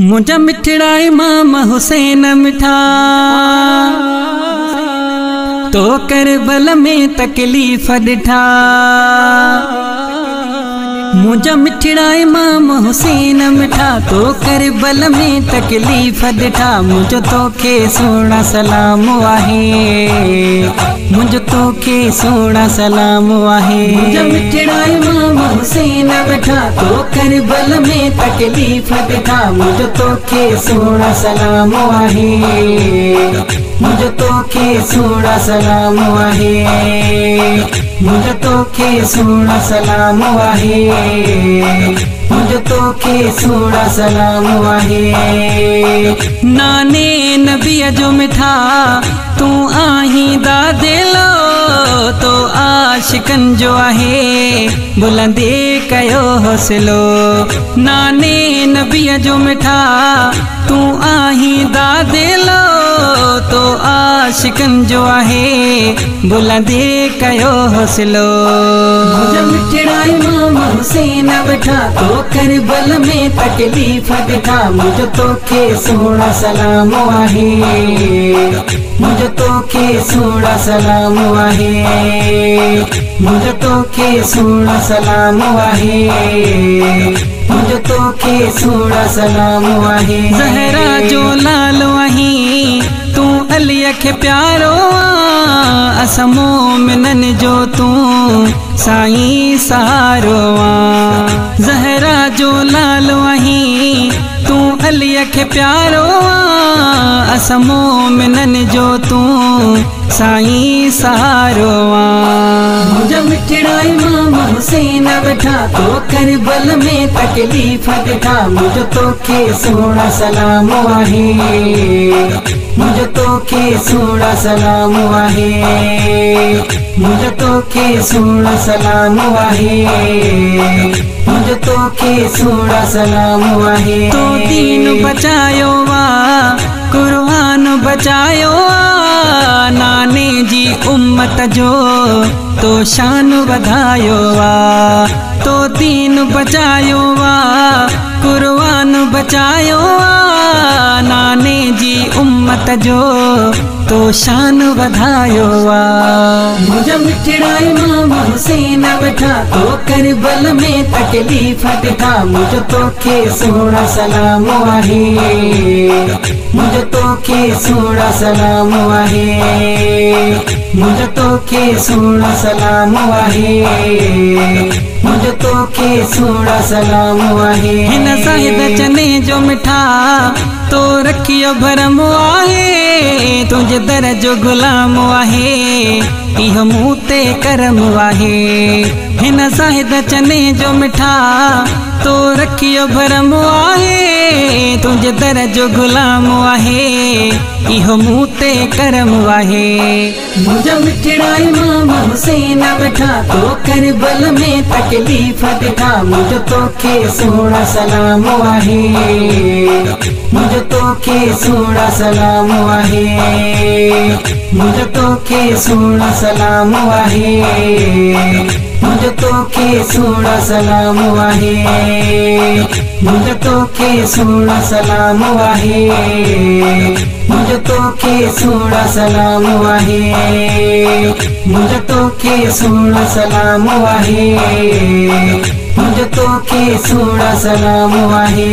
मुझा मिठड़ा इमाम हुसैन मिठा तो करबल में तकलीफ़ ॾिठा। मुझा मिठड़ा इमाम हुसैन मिठा तो करबल में तकलीफ़ ॾिठा। मुझो तोखे सोना सलाम आहे, मुझो तोखे सोना सलाम आहे। मुझा मिठड़ा इमाम हुसैन मिठा तो करबल में तकलीफ़ ॾिठा। मुझो तोखे सोना सलाम आहे, मुझो तोखे सोना सलाम आहे, मुझो तोखे सोना सलाम आहे, मुझो तोखे सोना सलाम आहे। नाने नबीअ जो मिठा तू आहीं दादिलो तो आशिकन जो आहे बुलंदी कयो हौसलो। नाने नबीअ जो मिठा तू आहीं दादिलो तो आशिकन जो आहे बुलंदी कयो हौसलो। मुझा मिठड़ा इमाम हुसैन मिठा तो करबल में तकलीफ़ ॾिठा। मुझो तोखे सोना सलाम आहे, मुझो तोखे सोना सलाम आहे, मुझो तोखे सोना सलाम आहे, मुझो तोखे सोना सलाम आहे। ज़हरा जो लाल आहीं तू अलीअ खे प्यारो आ, असां मोमिनन जो तू साईं सहारो आ। ज़हरा जो लाल आहीं तू अलीअ खे प्यारो आ, असां मोमिनन जो तू साईं सहारो आ। मुझा मिठड़ा इमाम हुसैन मिठा तो करबल में तकलीफ़ ॾिठा। मुझो तोखे सोना सलाम आहे, मुझो तोखे सोना सलाम आहे, मुझो तोखे सोना सलाम आहे, मुझो तोखे सोना सलाम आहे। तो दीन बचायो वा कुर्बान बचायो आ, नाने जी उम्मत जो तो शान वधायो आ। तो दीन बचायो वा कुर्बान बचायो आ, नाने जी उम्मत जो तो शान वधायो आ। मुझा मिठड़ा इमाम हुसैन मिठा तो करबल में तकलीफ़ ॾिठा। मुझो तोखे सोना सलाम आहे, मुझो तोखे सोना सलाम आहे, मुझो तोखे सोना सलाम आहे, मुझो तोखे सोना सलाम आहे। हिन साहिद चने जो मिठा तो रखियो भरम आहे, तुझे दर जो गुलाम आहे इहो मूं ते करम आहे। हिन साहिद चने जो मिठा तो रखियो भरम आहे, तुझे दर जो गुलाम आहे इहो मूं ते करम आहे। मुझा मिठड़ा इमाम हुसैन मिठा तो करबल में तकलीफ़ ॾिठा। मुझो तोखे सोना सलाम आहे, मुझो तोखे सोना सलाम आहे, मुझो तोखे सोना सलाम आहे, मुझो तोखे सोना सलाम आहे, मुझो तोखे सोना सलाम आहे, मुझो तोखे सोना सलाम आहे, मुझो तोखे सोना सलाम आहे, मुझो तोखे सोना सलाम आहे।